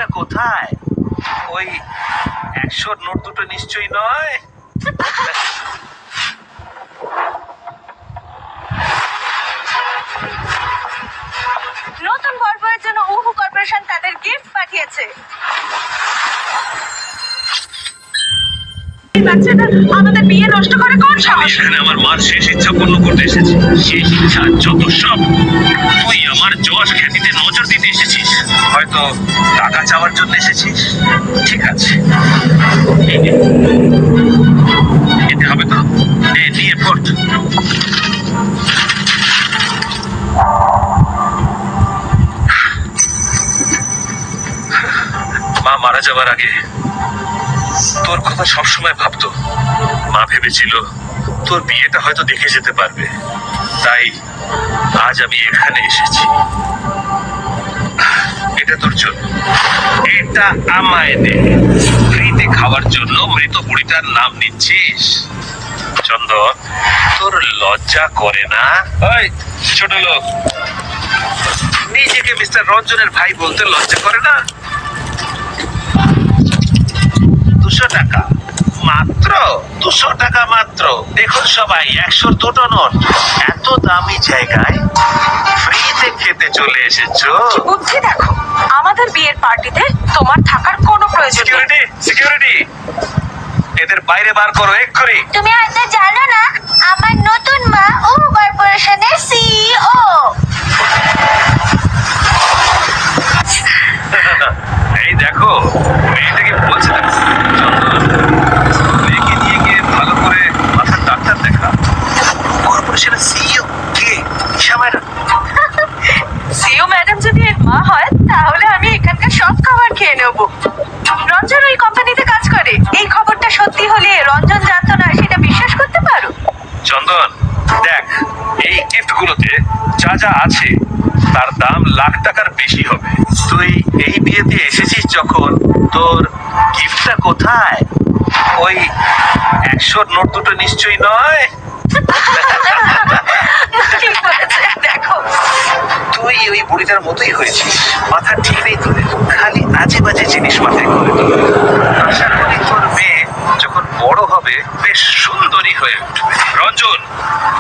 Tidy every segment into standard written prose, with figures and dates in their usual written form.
গিফটটা কোথায়? ওই 100 নোট দুটো নিশ্চয়ই নয়। নতুন বরবয়ের জন্য উহু কর্পোরেশন তাদের গিফট পাঠিয়েছে। এই বাচ্চাটা আমাদের বিয়ে নষ্ট করে কোন সাহস? এখানে আমার মার শেষ ইচ্ছা পূর্ণ করতে এসেছি। শেষ ইচ্ছা যত সব। তুই আমার যশ খ্যাতিতে নজর দিতে এসেছিস, হয়তো টাকা চাওয়ার জন্য এসেছিস। ঠিক আছে, এই নে। এতে হবে তো? নিয়ে ফোর্ট। মা মারা যাওয়ার আগে তোর কথা সবসময় ভাবতো। মা ভেবেছিল তোর বিয়েটা হয়তো দেখে যেতে পারবে, তাই আজ আমি এখানে এসেছি। এটা তোর জন্য। এটা আমায় দে। ফ্রিতে খাওয়ার জন্য মৃত বুড়িটার নাম নিচ্ছিস? চন্দন, তোর লজ্জা করে না? ওই ছোট লোক, নিজেকে মিস্টার রঞ্জনের ভাই বলতে লজ্জা করে না? 200 টাকা মাত্র, 200 টাকা মাত্র। দেখুন সবাই, 100 দুটো নোট। এত দামি জায়গায় ফ্রিতে খেতে চলে এসেছো। বুদ্ধি দেখো, আমাদের বিয়ের পার্টিতে তোমার থাকার কোনো প্রয়োজন নেই। সিকিউরিটি, সিকিউরিটি, এদের বাইরে বার করো এক্ষুনি। তুমি হয়তো জানো না, আমার নতুন মা উহু কর্পোরেশনের সিইও। এই দেখো, মেয়েটাকে বলছে না চন্দন, মেয়েকে নিয়ে গিয়ে ভালো করে মাথার ডাক্তার দেখা। কর্পোরেশনের সিইও কে? ঈশা ম্যাডাম। সিইও ম্যাডাম যদি এর মা হয়, তাহলে আমি এখানকার সব খাবার খেয়ে নেব। রঞ্জন ওই কোম্পানিতে কাজ করে। এই খবরটা সত্যি হলে রঞ্জন জানতো না, সেটা বিশ্বাস করতে পারো? চন্দন, দেখ, এই গিফট গুলোতে যা যা আছে তার দাম লাখ টাকার বেশি হবে। তুই এই বিয়েতে এসেছিস যখন, তোর গিফটটা কোথায়? ওই 100 নোট দুটো নিশ্চয়ই নয়। ঠিক বলেছে, দেখো। তুই ওই বুড়িটার মতোই হয়েছিস। মাথা ঠিক নেই তোদের, খালি আজে বাজে জিনিস মাথায় করে তোর। আশা করি তোর মেয়ে যখন বড় হবে বেশ সুন্দরী হয়ে উঠবে। রঞ্জন,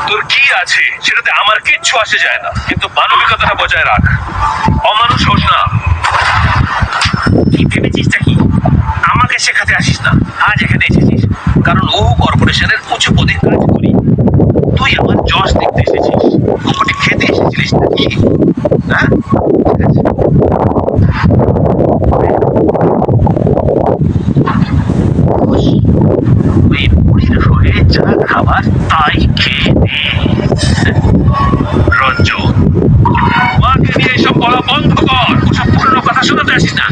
তোর কি আছে সেটাতে আমার কিচ্ছু আসে যায় না, কিন্তু মানবিকতাটা বজায় রাখ। অমানুষ হোস না। কি ভেবেছিসটা কি? আমাকে শেখাতে আসিস না। আজ এখানে এসেছিস কারণ ও কর্পোরেশনের উঁচু পদে কাজ করি। তুই আমার যশ দেখতে এসেছিস, ওকে খেতে এসেছিলিস নাকি? হ্যাঁ, ঠিক আছে। ওই বুড়ির হয়ে যা খাবার তাই খেয়ে নে। রঞ্জন, মাকে নিয়ে এসব বলা বন্ধ কর। ওসব পুরনো কথা শোনাতে আসিস না।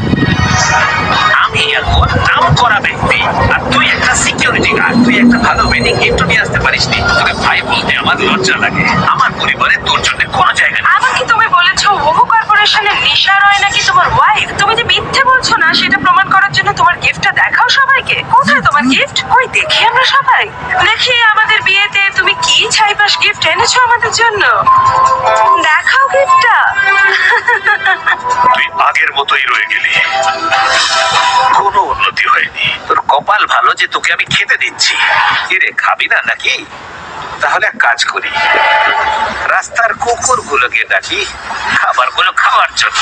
আমি এখন নাম করা ব্যক্তি, আর তুই একটা সিকিউরিটি গার্ড। তুই একটা ভালো ওয়েডিং গিফট নিয়ে আসতে পারিস নি। তোকে ভাই বলতে আমার লজ্জা লাগে। আমার পরিবারে তোর জন্য কোনো জায়গা নেই। আমাকে তুমি বলেছো ওহু কর্পোরেশনের নিশা রয় নাকি তোমার ওয়াইফ। তুমি যে মিথ্যে বলছো না, সেটা প্রমাণ করার জন্য তোমার গিফটটা দেখাও সবাইকে। কোথায় তোমার গিফট? ওই দেখি আমরা সবাই দেখি আমাদের বিয়েতে তুমি কি ছাইপাশ গিফট এনেছো আমাদের জন্য। দেখাও গিফটটা। তুই আগের মতোই রয়ে গেলি, কোনো উন্নতি হয়নি। তোর কপাল ভালো যে তোকে আমি খেতে দিচ্ছি। কিরে, খাবি না নাকি? তাহলে এক কাজ করি, রাস্তার কুকুর গুলোকে ডাকি খাবার গুলো খাওয়ার জন্য।